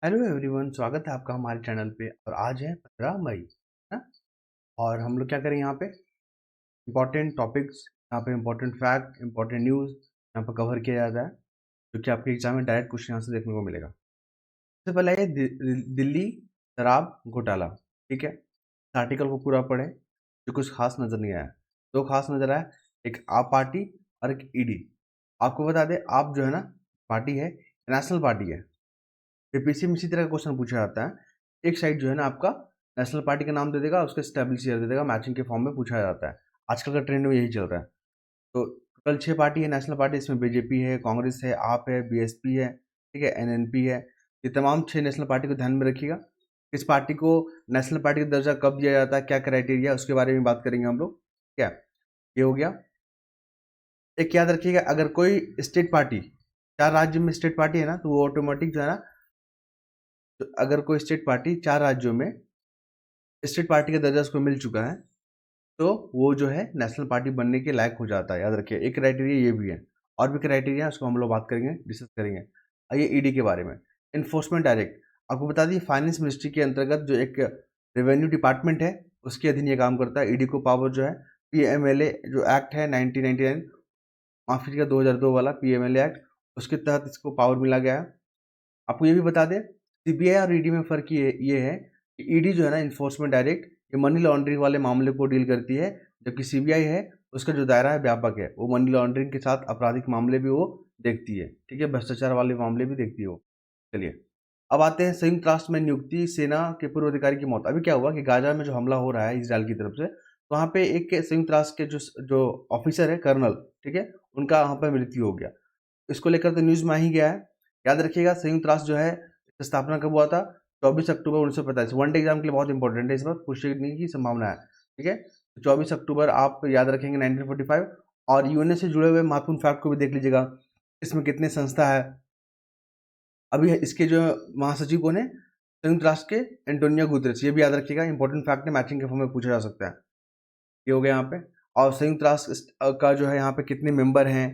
Hello everyone, स्वागत है आपका हमारे चैनल पे। और आज है 15 मई है। और हम लोग क्या करें यहाँ पे इम्पोर्टेंट टॉपिक्स, यहाँ पे इम्पोर्टेंट फैक्ट, इम्पोर्टेंट न्यूज़ यहाँ पर कवर किया जाता है, जो कि आपके एग्जाम में डायरेक्ट क्वेश्चन यहाँ से देखने को मिलेगा। सबसे पहले है दिल्ली शराब घोटाला। ठीक है, इस आर्टिकल को पूरा पढ़े, जो कुछ खास नज़र नहीं आया। दो खास नज़र आया, एक आप पार्टी और एक ईडी। आपको बता दें, आप जो है ना पार्टी है, नेशनल पार्टी है। पीसी में इसी तरह का क्वेश्चन पूछा जाता है। एक साइड जो है ना आपका नेशनल पार्टी का नाम दे देगा, उसका स्टेबलिश ईयर दे देगा, मैचिंग के फॉर्म में पूछा जाता है। आजकल का ट्रेंड में यही चल रहा है। तो टोटल 6 पार्टी है नेशनल पार्टी, इसमें बीजेपी है, कांग्रेस है, आप है, बीएसपी है, ठीक है, एनएनपी है। ये तमाम 6 नेशनल पार्टी को ध्यान में रखिएगा। इस पार्टी को नेशनल पार्टी का दर्जा कब दिया जाता है, क्या क्राइटेरिया, उसके बारे में बात करेंगे हम लोग। क्या ये हो गया। एक याद रखिएगा, अगर कोई स्टेट पार्टी, 4 राज्य में स्टेट पार्टी है ना, तो वो ऑटोमेटिक जो है ना, तो अगर कोई स्टेट पार्टी 4 राज्यों में स्टेट पार्टी का दर्जा उसको मिल चुका है, तो वो जो है नेशनल पार्टी बनने के लायक हो जाता है। याद रखिए, एक क्राइटेरिया ये भी है, और भी क्राइटेरिया उसको हम लोग बात करेंगे, डिस्कस करेंगे। आइए ईडी के बारे में। इन्फोर्समेंट डायरेक्ट, आपको बता दिए फाइनेंस मिनिस्ट्री के अंतर्गत जो एक रेवेन्यू डिपार्टमेंट है, उसके अधीन ये काम करता है। ईडी को पावर जो है पीएमएलए जो एक्ट है 1999, माफ कीजिएगा 2002 वाला पीएमएलए एक्ट, उसके तहत इसको पावर मिला गया है। आपको ये भी बता दें, सीबीआई और ईडी में फ़र्क ये है कि ईडी जो है ना इन्फोर्समेंट डायरेक्ट, ये मनी लॉन्ड्रिंग वाले मामले को डील करती है, जबकि सीबीआई है उसका जो दायरा है व्यापक है, वो मनी लॉन्ड्रिंग के साथ आपराधिक मामले भी वो देखती है। ठीक है, भ्रष्टाचार वाले मामले भी देखती है वो। चलिए, अब आते हैं संयुक्त राष्ट्र में नियुक्ति, सेना के पूर्व अधिकारी की मौत। अभी क्या हुआ कि गाजा में जो हमला हो रहा है इसराइल की तरफ से, तो वहाँ पे एक संयुक्त राष्ट्र के जो ऑफिसर है, कर्नल, ठीक है, उनका वहाँ पर मृत्यु हो गया। इसको लेकर तो न्यूज़ में आ ही गया है। याद रखिएगा, संयुक्त राष्ट्र जो है इसका स्थापना कब हुआ था? 24 अक्टूबर 1945। वन डे एग्जाम के लिए बहुत इंपॉर्टेंट है, इस बार पूछने की संभावना है। ठीक है, 24 अक्टूबर आप याद रखेंगे 1945। और यूएनए से जुड़े हुए महत्वपूर्ण फैक्ट को भी देख लीजिएगा, इसमें कितने संस्था है। अभी इसके जो महासचिव कौन है? संयुक्त राष्ट्र के एंटोनियो गुतेरेस। ये भी याद रखिएगा, इंपॉर्टेंट फैक्ट है, मैचिंग के फॉर्म में पूछा जा सकता है। ये हो गया यहाँ पे। और संयुक्त राष्ट्र का जो है यहाँ पे कितने मेंबर हैं,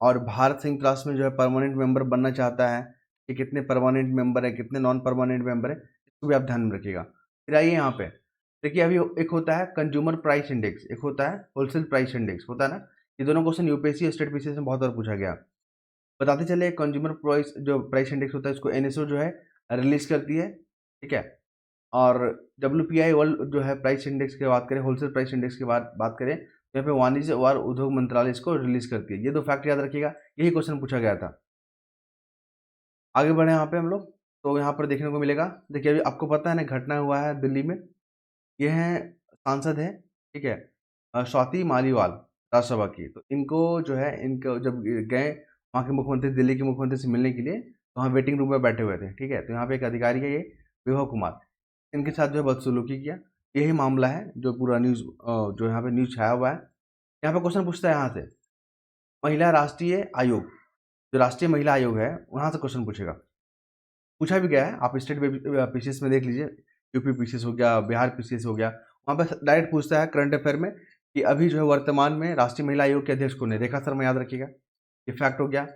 और भारत संयुक्त राष्ट्र में जो है परमानेंट मेंबर बनना चाहता है कि कितने परमानेंट मेंबर है, कितने नॉन परमानेंट मेंबर है, इसको भी आप ध्यान में रखिएगा। फिर आइए यहाँ पे, देखिए अभी एक होता है कंज्यूमर प्राइस इंडेक्स, एक होता है होलसेल प्राइस इंडेक्स, होता है ना। ये दोनों क्वेश्चन यूपीएससी और स्टेट पीसीएस में बहुत बार पूछा गया। बताते चले, कंज्यूमर प्राइस जो प्राइस इंडेक्स होता है, इसको एनएसओ जो है रिलीज करती है। ठीक है, और डब्ल्यूपीआई वर्ल्ड जो है प्राइस इंडेक्स की बात करें, होलसेल प्राइस इंडेक्स की बात करें, तो यहाँ पे वाणिज्य और उद्योग मंत्रालय इसको रिलीज करती है। ये दो फैक्ट याद रखिएगा, यही क्वेश्चन पूछा गया था। आगे बढ़े यहाँ पे हम लोग, तो यहाँ पर देखने को मिलेगा, देखिए अभी आपको पता है ना घटना हुआ है दिल्ली में। ये है सांसद है, ठीक है, स्वाति मालीवाल, राज्यसभा की। तो इनको जो है, इनको जब गए वहाँ के मुख्यमंत्री, दिल्ली के मुख्यमंत्री से मिलने के लिए, तो वहाँ वेटिंग रूम में बैठे हुए थे। ठीक है, तो यहाँ पे एक अधिकारी है, ये विभव कुमार, इनके साथ जो है बदसलूकी किया। यही मामला है जो पूरा न्यूज़ जो यहाँ पे न्यूज़ छाया हुआ है। यहाँ पे क्वेश्चन पूछता है यहाँ से, महिला राष्ट्रीय आयोग, जो राष्ट्रीय महिला आयोग है, वहाँ से क्वेश्चन पूछेगा, पूछा भी गया है। आप स्टेट पीसीएस में देख लीजिए, यूपी पीसीएस हो गया, बिहार पीसीएस हो गया, वहाँ पे डायरेक्ट पूछता है करंट अफेयर में कि अभी जो है वर्तमान में राष्ट्रीय महिला आयोग के अध्यक्ष कौन है। रेखा शर्मा, याद रखिएगा, ये फैक्ट हो गया।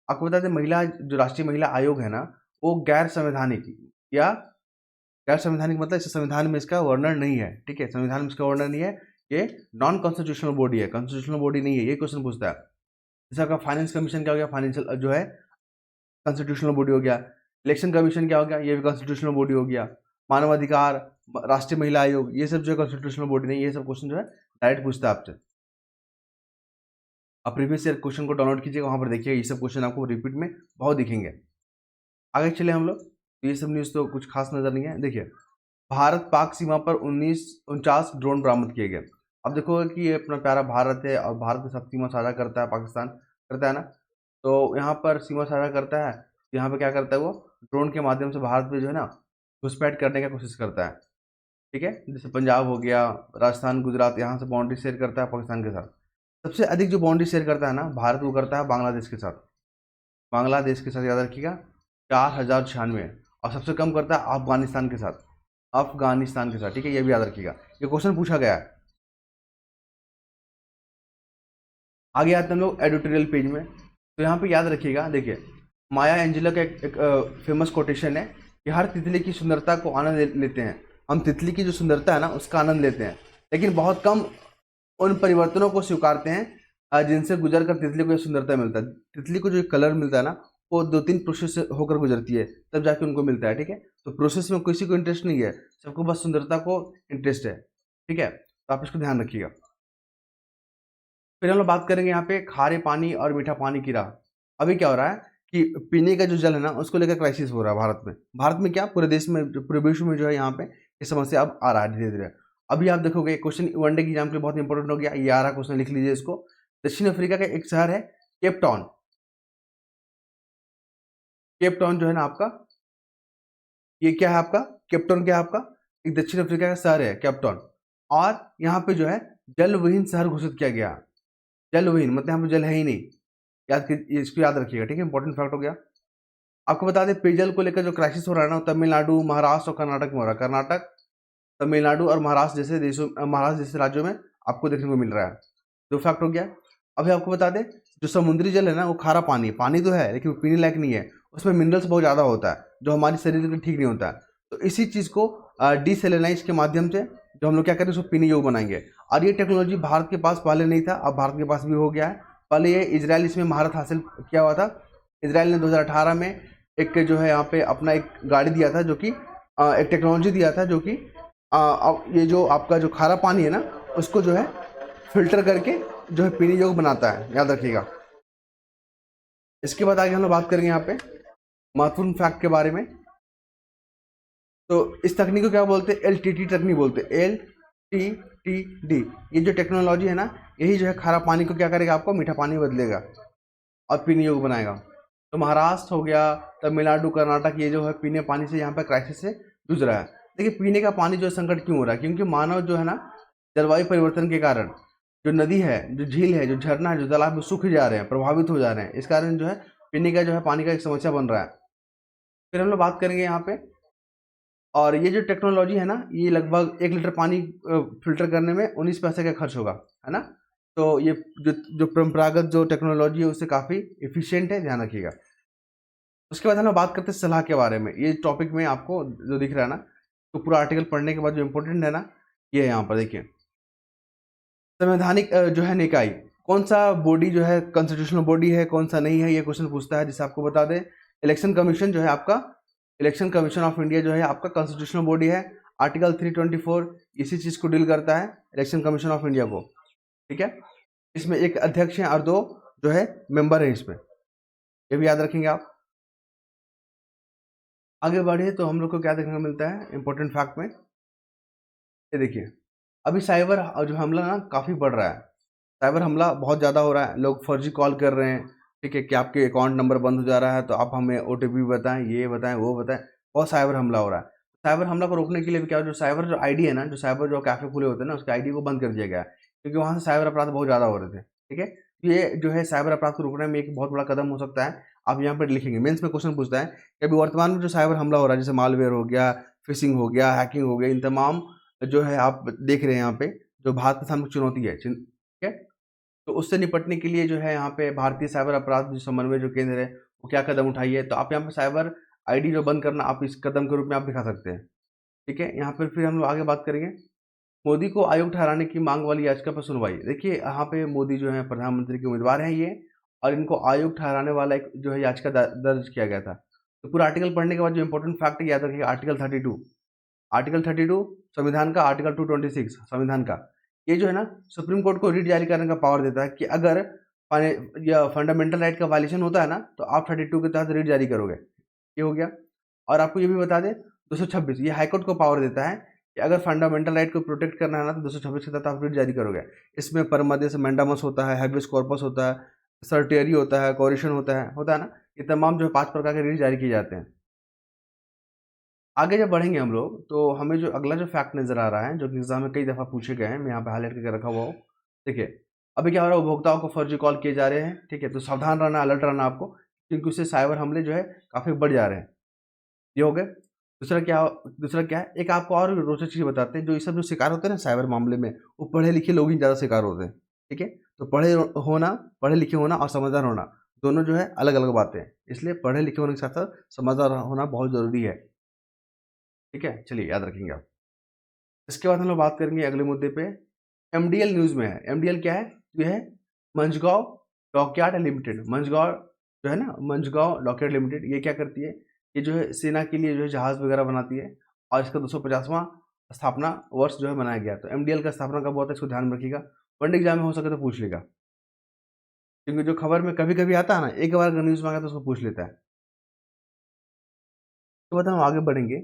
आपको बता दें, महिला जो राष्ट्रीय महिला आयोग है ना, वो गैर संवैधानिक, या गैर संवैधानिक मतलब इस संविधान में इसका वर्णन नहीं है। ठीक है, संविधान में इसका वर्णन नहीं है, ये नॉन कॉन्स्टिट्यूशनल बॉडी है, कॉन्स्टिट्यूशनल बॉडी नहीं है। ये क्वेश्चन पूछता है। जैसे आपका फाइनेंस कमीशन क्या हो गया, फाइनेंशियल जो है कॉन्स्टिट्यूशनल बॉडी हो गया। इलेक्शन कमीशन क्या हो गया, ये भी कॉन्स्टिट्यूशनल बॉडी हो गया। मानवाधिकार, राष्ट्रीय महिला आयोग, ये सब जो है कॉन्स्टिट्यूशनल बॉडी नहीं, ये सब क्वेश्चन जो है डायरेक्ट पूछता है आपसे। आप प्रीवियस ईयर क्वेश्चन को डाउनलोड कीजिएगा, वहाँ पर देखिएगा, ये सब क्वेश्चन आपको रिपीट में बहुत दिखेंगे। आगे चले हम लोग, तो ये सब न्यूज़ तो कुछ खास नज़र नहीं है। देखिए, भारत पाक सीमा पर 49 ड्रोन बरामद किए गए। अब देखो कि ये अपना प्यारा भारत है, और भारत के साथ सीमा साझा करता है, पाकिस्तान करता है ना, तो यहाँ पर सीमा साझा करता है। यहाँ पे क्या करता है, वो ड्रोन के माध्यम से भारत में जो है ना घुसपैठ करने की कोशिश करता है। ठीक है, जैसे पंजाब हो गया, राजस्थान, गुजरात, यहाँ से बाउंड्री शेयर करता है पाकिस्तान के साथ। सबसे अधिक जो बाउंड्री शेयर करता है ना भारत, वो करता है बांग्लादेश के साथ। बांग्लादेश के साथ याद रखिएगा 4096, और सबसे कम करता है अफगानिस्तान के साथ, अफगानिस्तान के साथ। ठीक है, ये भी याद रखिएगा, ये क्वेश्चन पूछा गया है। आगे आते हैं हम लोग एडिटोरियल पेज में, तो यहाँ पे याद रखिएगा, देखिए माया एंजेलो का एक फेमस कोटेशन है कि हर तितली की सुंदरता को आनंद लेते हैं। हम तितली की जो सुंदरता है ना उसका आनंद लेते हैं, लेकिन बहुत कम उन परिवर्तनों को स्वीकारते हैं जिनसे गुजर कर तितली को ये सुंदरता मिलता है। तितली को जो कलर मिलता है ना वो 2-3 प्रोसेस से होकर गुजरती है, तब जाके उनको मिलता है, ठीक है। तो प्रोसेस में किसी को इंटरेस्ट नहीं है, सबको बस सुंदरता को इंटरेस्ट है, ठीक है। तो आप इसको ध्यान रखिएगा। फिर हम लोग बात करेंगे यहाँ पे खारे पानी और मीठा पानी की राह। अभी क्या हो रहा है कि पीने का जो जल है ना उसको लेकर क्राइसिस हो रहा है भारत में। भारत में क्या, पूरे देश में, पूरे विश्व में जो है यहाँ पे ये समस्या अब आ रहा है धीरे धीरे। अभी आप देखोगे क्वेश्चन वनडे की एग्जाम के लिए बहुत इंपॉर्टेंट हो गया, ये आ रहा क्वेश्चन, लिख लीजिए इसको। दक्षिण अफ्रीका का एक शहर है केप टाउन। केप टाउन जो है ना आपका, ये क्या है आपका, केप टाउन क्या है आपका, एक दक्षिण अफ्रीका का शहर है केप टाउन। और यहाँ पे जो है जल विहीन शहर घोषित किया गया। जल विहीन मतलब यहाँ पे जल है ही नहीं, इसको याद रखिएगा, ठीक है, इंपॉर्टेंट फैक्ट हो गया। आपको बता दें पेयजल को लेकर जो क्राइसिस हो रहा है ना, तमिलनाडु, महाराष्ट्र और कर्नाटक में हो रहा है। कर्नाटक, तमिलनाडु और महाराष्ट्र जैसे देशों, महाराष्ट्र जैसे राज्यों में आपको देखने को मिल रहा है। दो फैक्ट हो गया। अभी आपको बता दें जो समुद्री जल है ना वो खारा पानी, पानी तो है लेकिन वो पीने लायक नहीं है, उसमें मिनरल्स बहुत ज़्यादा होता है जो हमारे शरीर के लिए ठीक नहीं होता है। तो इसी चीज़ को डिसेलिनाइज के माध्यम से जो हम लोग क्या करें उसको पीने योग्य बनाएंगे। और ये टेक्नोलॉजी भारत के पास पहले नहीं था, अब भारत के पास भी हो गया है। पहले ये इजराइल इसमें महारत हासिल किया हुआ था। इजराइल ने 2018 में एक जो है यहाँ पे अपना एक गाड़ी दिया था, जो कि एक टेक्नोलॉजी दिया था, जो कि अब ये जो आपका जो खारा पानी है ना उसको जो है फिल्टर करके जो है पीने योग्य बनाता है, याद रखिएगा। इसके बाद आगे हम लोग बात करेंगे यहाँ पे महत्वपूर्ण फैक्ट के बारे में। तो इस तकनीक को क्या बोलते हैं, LTT तकनीक बोलते हैं, LTTD। ये जो टेक्नोलॉजी है ना यही जो है खारा पानी को क्या करेगा, आपको मीठा पानी बदलेगा और पीने योग्य बनाएगा। तो महाराष्ट्र हो गया, तमिलनाडु, कर्नाटक, ये जो है पीने पानी से यहाँ पर क्राइसिस से जूझ रहा है। देखिए पीने का पानी जो है संकट क्यों हो रहा है, क्योंकि मानव जो है ना जलवायु परिवर्तन के कारण जो नदी है, जो झील है, जो झरना है, जो तालाब में सूख जा रहे हैं, प्रभावित हो जा रहे हैं। इस कारण जो है पीने का जो है पानी का एक समस्या बन रहा है। फिर हम लोग बात करेंगे यहाँ पे, और ये जो टेक्नोलॉजी है ना ये लगभग 1 लीटर पानी फिल्टर करने में 19 पैसे का खर्च होगा, है ना। तो ये जो परंपरागत जो टेक्नोलॉजी है उससे काफ़ी एफिशिएंट है, ध्यान रखिएगा। उसके बाद हम लोग बात करते हैं सलाह के बारे में। ये टॉपिक में आपको जो दिख रहा है ना, तो पूरा आर्टिकल पढ़ने के बाद जो इम्पोर्टेंट है ना ये है यहाँ पर देखिए। संवैधानिक जो है निकाय, कौन सा बॉडी जो है कॉन्स्टिट्यूशनल बॉडी है, कौन सा नहीं है, ये क्वेश्चन पूछता है, जिसे आपको बता दें इलेक्शन कमीशन जो है आपका, इलेक्शन कमीशन ऑफ इंडिया जो है आपका कॉन्स्टिट्यूशनल बॉडी है। आर्टिकल 324 इसी चीज़ को डील करता है, इलेक्शन कमीशन ऑफ इंडिया को, ठीक है। इसमें एक अध्यक्ष है और 2 जो है मेंबर है इसमें, ये भी याद रखेंगे आप। आगे बढ़े तो हम लोग को क्या देखने को मिलता है इंपॉर्टेंट फैक्ट में, ये देखिए। अभी साइबर जो हमला ना काफ़ी बढ़ रहा है, साइबर हमला बहुत ज़्यादा हो रहा है। लोग फर्जी कॉल कर रहे हैं, ठीक है, कि आपके अकाउंट नंबर बंद हो जा रहा है तो आप हमें OTP बताएं, ये बताएं, वो बताएं। बहुत साइबर हमला हो रहा है। साइबर हमला को रोकने के लिए भी क्या, जो साइबर जो आईडी है ना, जो साइबर जो कैफ़े खुले होते हैं ना उसके आईडी को बंद कर दिया गया है, क्योंकि वहाँ से साइबर अपराध बहुत ज़्यादा हो रहे थे, ठीक है। ये जो है साइबर अपराध को रोकने में एक बहुत बड़ा कदम हो सकता है। आप यहाँ पर लिखेंगे, मेंस में क्वेश्चन पूछता है कि अभी वर्तमान में जो साइबर हमला हो रहा है, जैसे मालवेयर हो गया, फिशिंग हो गया, हैकिंग हो गया, इन तमाम जो है आप देख रहे हैं यहाँ पे जो भारत के सामने चुनौती है, ठीक है। तो उससे निपटने के लिए जो है यहाँ पे भारतीय साइबर अपराध जो समन्वय जो केंद्र है वो क्या कदम उठाई है। तो आप यहाँ पे साइबर आईडी जो बंद करना आप इस कदम के रूप में आप दिखा सकते हैं, ठीक है। यहाँ पर फिर हम लोग आगे बात करेंगे मोदी को आयोग ठहराने की मांग वाली याचिका पर सुनवाई। देखिए यहाँ पे मोदी जो है प्रधानमंत्री के उम्मीदवार हैं ये, और इनको आयोग ठहराने वाला एक जो है याचिका दर्ज किया गया था। तो पूरा आर्टिकल पढ़ने के बाद जो इंपॉर्टेंट फैक्ट याद रखिएगा, आर्टिकल 32 संविधान का, आर्टिकल 226 संविधान का, ये जो है ना सुप्रीम कोर्ट को रिट जारी करने का पावर देता है कि अगर या फंडामेंटल राइट का वायलेशन होता है ना तो आप 32 के तहत रिट जारी करोगे, ये हो गया। और आपको ये भी बता दें 226 ये हाईकोर्ट को पावर देता है कि अगर फंडामेंटल राइट को प्रोटेक्ट करना है ना तो 226 के तहत आप रिट जारी करोगे। इसमें परमदेस मैंडामस होता है, हैबियस कॉर्पस होता है, सर्टियरी होता है, कोरिशन होता है ना, ये तमाम जो है 5 प्रकार के रिट जारी किए जाते हैं। आगे जब बढ़ेंगे हम लोग तो हमें जो अगला जो फैक्ट नज़र आ रहा है, जो कि एग्जाम में कई दफ़ा पूछे गए हैं, मैं यहाँ पे हाईलाइट करके रखा हुआ हूँ। देखिए अभी क्या हो रहा है, उपभोक्ताओं को फर्जी कॉल किए जा रहे हैं, ठीक है। तो सावधान रहना, अलर्ट रहना आपको, क्योंकि उससे साइबर हमले जो है काफ़ी बढ़ जा रहे हैं, ये हो गए। दूसरा क्या है, एक आपको और रोचक चीज़ बताते हैं। जो ये सब जो शिकार होते हैं ना साइबर मामले में, वो पढ़े लिखे लोग ही ज़्यादा शिकार होते हैं, ठीक है। तो पढ़े लिखे होना और समझदार होना दोनों जो है अलग अलग बातें हैं, इसलिए पढ़े लिखे होने के साथ साथ समझदार होना बहुत ज़रूरी है। ठीक है, चलिए याद रखेंगे आप। इसके बाद हम लोग बात करेंगे अगले मुद्दे पे, एमडीएल न्यूज़ में है। एमडीएल क्या है? ये है मंझगांव डॉकयार्ड लिमिटेड। मंझगांव जो है ना, मंझगांव डॉकयार्ड लिमिटेड, ये क्या करती है? ये जो है सेना के लिए जो है जहाज वगैरह बनाती है, और इसका 250वां स्थापना वर्ष जो है मनाया गया। तो एमडीएल का स्थापना कब हुआ था, इसको ध्यान में रखिएगा। वनडे एग्जाम में हो सके तो पूछ लेगा, क्योंकि जो खबर में कभी कभी आता है ना, एक बार अगर न्यूज़ में आ गया तो उसको पूछ लेता है। तो बाद हम आगे बढ़ेंगे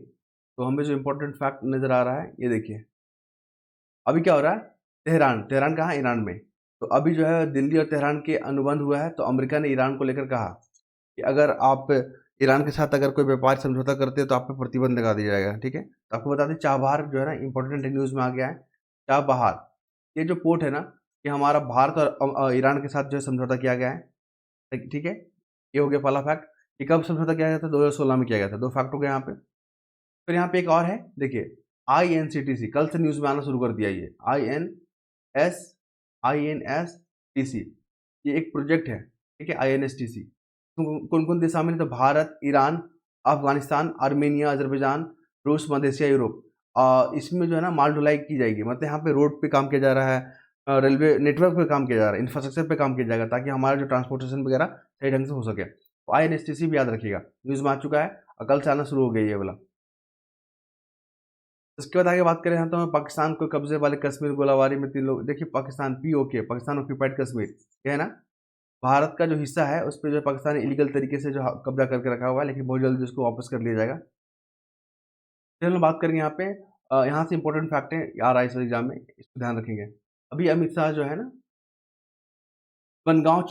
तो हमें जो इंपॉर्टेंट फैक्ट नज़र आ रहा है, ये देखिए। अभी क्या हो रहा है? तेहरान, तेहरान कहाँ? ईरान में। तो अभी जो है दिल्ली और तेहरान के अनुबंध हुआ है, तो अमेरिका ने ईरान को लेकर कहा कि अगर आप ईरान के साथ अगर कोई व्यापार समझौता करते हैं तो आप पे प्रतिबंध लगा दिया जाएगा। ठीक है, तो आपको बता दें चाबहार जो है ना, इंपॉर्टेंट न्यूज़ में आ गया है। चाबहार, ये जो पोर्ट है ना, ये हमारा भारत और ईरान के साथ जो है समझौता किया गया है। ठीक है, ये हो गया पहला फैक्ट। ये कब समझौता किया गया था? 2016 में किया गया था। दो फैक्ट हो गए यहाँ पे। फिर यहाँ पे एक और है, देखिए, INCTC, कल से न्यूज़ में आना शुरू कर दिया ये। INSTC, ये एक प्रोजेक्ट है। ठीक है, INSTC। कौन कौन देश शामिल है? तो Bharat, Iran, Afghanistan, Armenia, Azerbaijan, रूस, मध्य एशिया, यूरोप। इसमें जो है ना माल ढुलाई की जाएगी, मतलब यहाँ पे रोड पे काम किया जा रहा है, रेलवे नेटवर्क पे काम किया जा रहा है, इंफ्रास्ट्रक्चर पे काम किया जाएगा, ताकि हमारा जो ट्रांसपोर्टेशन वगैरह सही ढंग से हो सके। तो INSTC भी याद रखिएगा, न्यूज़ में आ चुका है और कल से आना शुरू हो गया ये वाला। इसके बाद आगे बात करें हम, तो पाकिस्तान को कब्जे वाले कश्मीर गोलाबारी में 3 लोग। देखिए, पाकिस्तान POK, पाकिस्तान ऑक्यूपाइड कश्मीर, ये है ना, भारत का जो हिस्सा है उस पर जो है पाकिस्तान ने इलीगल तरीके से जो कब्जा करके रखा हुआ है, लेकिन बहुत जल्दी उसको वापस कर लिया जाएगा। फिर हम बात करेंगे यहाँ पे, यहाँ से इंपॉर्टेंट फैक्ट है, आ रहा है इस एग्जाम में, इसको ध्यान रखेंगे। अभी अमित शाह जो है ना, बनगांव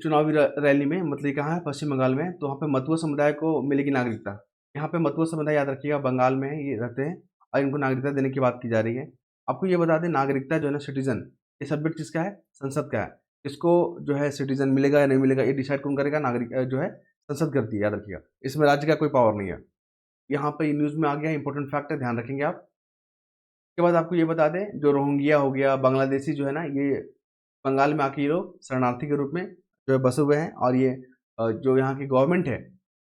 चुनावी रैली में, मतलब ये कहाँ है? पश्चिम बंगाल में। तो वहाँ पे मतुआ समुदाय को मिलेगी नागरिकता। यहाँ पे मतुआ समुदाय याद रखिएगा, बंगाल में है, ये रहते हैं, और इनको नागरिकता देने की बात की जा रही है। आपको ये बता दें, नागरिकता जो है ना, सिटीजन, ये सब्जेक्ट किसका है? संसद का है। इसको जो है सिटीजन मिलेगा या नहीं मिलेगा, ये डिसाइड कौन करेगा? नागरिक जो है संसद करती है, याद रखिएगा। इसमें राज्य का कोई पावर नहीं है। यहाँ पे न्यूज़ में आ गया, इंपॉर्टेंट फैक्ट है, ध्यान रखेंगे आप। उसके बाद आपको ये बता दें, जो रोहिंग्या हो गया, बांग्लादेशी जो है ना, ये बंगाल में आके ये लोग शरणार्थी के रूप में जो है बसे हुए हैं, और ये जो यहाँ की गवर्नमेंट है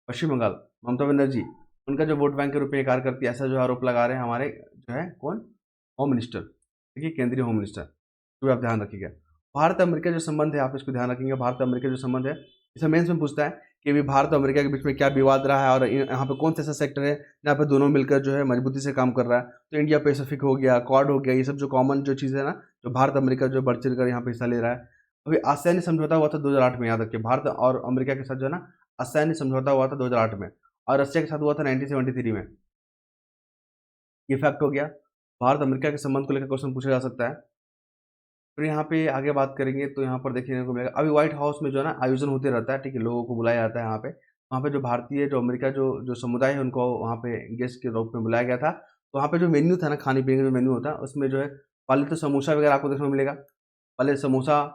पश्चिम बंगाल, ममता बनर्जी, उनका जो वोट बैंक के रूप में कार्य करती है, ऐसा जो आरोप लगा रहे हैं हमारे जो है कौन? Home minister. ठीक है, केंद्रीय होम मिनिस्टर, तो आप ध्यान रखिएगा। भारत अमेरिका जो संबंध है, आप इसको ध्यान रखेंगे। भारत अमेरिका जो संबंध है, इसे मेंस में पूछता है कि अभी भारत और अमेरिका के बीच में क्या विवाद रहा है, और यहाँ पे कौन सा ऐसा सेक्टर है जहाँ पे दोनों मिलकर जो है मजबूती से काम कर रहा है। तो इंडिया पैसिफिक हो गया, क्वाड हो गया, ये सब जो कॉमन जो चीज़ है ना, जो भारत अमेरिका जो बढ़ चढ़ कर यहाँ पे हिस्सा ले रहा है। अभी आसियान समझौता हुआ था 2008 में, याद रखिए, भारत और अमेरिका के साथ जो है ना आसियान समझौता हुआ था 2008 में, और रशिया के साथ हुआ था 1973 में। ये फैक्ट हो गया। भारत अमेरिका के संबंध को लेकर क्वेश्चन पूछा जा सकता है। फिर यहाँ पे आगे बात करेंगे तो यहाँ पर देखने को मिलेगा, अभी व्हाइट हाउस में जो है ना आयोजन होते रहता है। ठीक है, लोगों को बुलाया जाता है यहाँ पे। वहाँ पे जो भारतीय, जो अमेरिका जो जो समुदाय है, उनको वहाँ पे गेस्ट के रूप में बुलाया गया था। तो वहाँ पे जो मेन्यू था ना, खाने पीने का जो मेन्यू होता है, उसमें जो है पहले तो समोसा वगैरह आपको देखने को मिलेगा। पहले समोसा,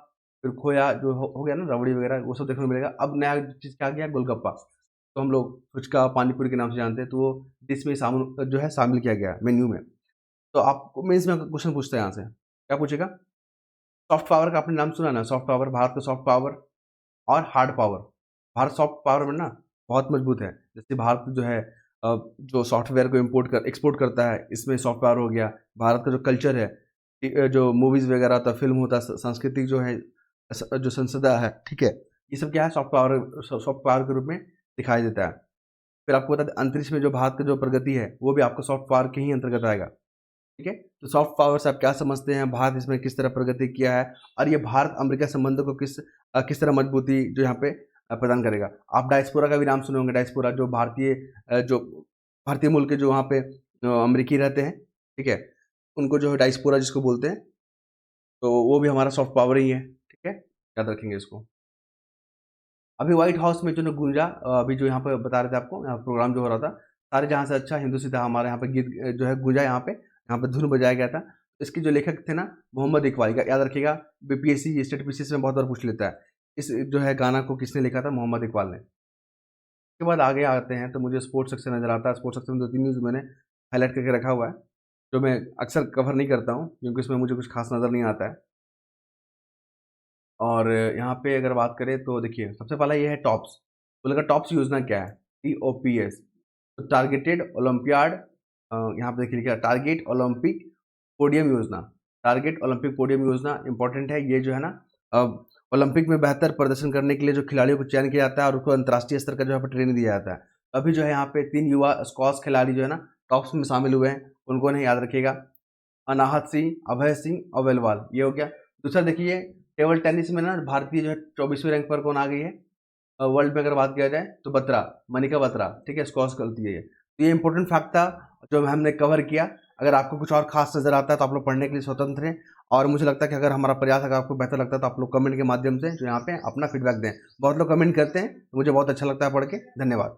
फिर खोया जो हो गया ना, रबड़ी वगैरह, वो सब देखने को मिलेगा। अब नया चीज़ क्या आ गया? गोलगप्पा। तो हम लोग फुचका, पानी पूरी के नाम से जानते हैं, तो वो डिश में शामिल जो है शामिल किया गया मेन्यू में। तो आपको मेंस में क्वेश्चन पूछता है यहाँ से, क्या पूछेगा? सॉफ्ट पावर का आपने नाम सुना ना? सॉफ्ट पावर, भारत का सॉफ्ट पावर और hard power. Bharat soft power में ना बहुत मजबूत है। जैसे भारत जो है जो सॉफ्टवेयर को इम्पोर्ट कर एक्सपोर्ट करता है, इसमें सॉफ्ट पावर हो गया। भारत का जो कल्चर है, जो मूवीज़ वगैरह होता है, फिल्म होता है, सांस्कृतिक जो है, जो संसदा है, ठीक है, ये सब क्या है? सॉफ्ट पावर के रूप में दिखाई देता है। फिर आपको बता दें, अंतरिक्ष में जो भारत की जो प्रगति है, वो भी आपको सॉफ्ट पावर के ही अंतर्गत आएगा। ठीक है, तो सॉफ्ट पावर से आप क्या समझते हैं? भारत इसमें किस तरह प्रगति किया है, और ये भारत अमेरिका संबंधों को किस तरह मजबूती जो यहाँ पे प्रदान करेगा। आप डायस्पोरा का भी नाम सुने होंगे। डायस्पोरा जो भारतीय मूल के जो वहाँ पे अमेरिकी रहते हैं, ठीक है, उनको जो है डायस्पोरा जिसको बोलते हैं, तो वो भी हमारा सॉफ्ट पावर ही है। ठीक है, याद रखेंगे इसको। अभी व्हाइट हाउस में जो ना गूंजा, अभी जो यहाँ पे बता रहे थे आपको, यहाँ प्रोग्राम जो हो रहा था, सारे जहाँ से अच्छा हिंदू सीधा, हमारे यहाँ पे गीत जो है गूंजा, यहाँ पे धुन बजाया गया था। इसके जो लेखक थे ना, मोहम्मद इकबाल का, याद रखिएगा। बीपीएससी स्टेट पीसीएस में बहुत बार पूछ लेता है, इस जो है गाना को किसने लिखा था? मोहम्मद इकबाल ने। उसके बाद आगे आते हैं तो मुझे स्पोर्ट्स सेक्शन नजर आता है। स्पोर्ट्स सेक्शन में 2-3 न्यूज़ मैंने हाईलाइट करके रखा हुआ है, जो मैं अक्सर कवर नहीं करता हूँ, क्योंकि उसमें मुझे कुछ खास नज़र नहीं आता है। और यहाँ पे अगर बात करें तो देखिए, सबसे पहला ये है टॉप्स। बोलेगा टॉप्स योजना क्या है? TOPS, तो टारगेटेड ओलंपियाड यहाँ पे देखिए लिखा टारगेट ओलंपिक पोडियम योजना। टारगेट ओलंपिक पोडियम योजना इंपॉर्टेंट है। ये जो है ना ओलंपिक में बेहतर प्रदर्शन करने के लिए जो खिलाड़ियों को चयन किया जाता है और उनको अंतर्राष्ट्रीय स्तर का जो है ट्रेनिंग दिया जाता है। अभी जो है यहाँ पे 3 युवा स्क्वॉश खिलाड़ी जो है ना टॉप्स में शामिल हुए हैं, उनको नहीं याद रखिएगा। अनाहत सिंह, अभय सिंह और वेलवाल, ये हो गया। दूसरा देखिए टेबल टेनिस में ना भारतीय जो है 24वें रैंक पर कौन आ गई है वर्ल्ड में अगर बात किया जाए तो बत्रा, मनिका बत्रा, ठीक है, स्क्वॉश करती है ये। तो ये इंपॉर्टेंट फैक्ट था जो हमने कवर किया। अगर आपको कुछ और खास नजर आता है तो आप लोग पढ़ने के लिए स्वतंत्र हैं, और मुझे लगता है कि अगर हमारा प्रयास अगर आपको बेहतर लगता है तो आप लोग कमेंट के माध्यम से जो यहाँ पे अपना फीडबैक दें। बहुत लोग कमेंट करते हैं, तो मुझे बहुत अच्छा लगता है पढ़ के। धन्यवाद।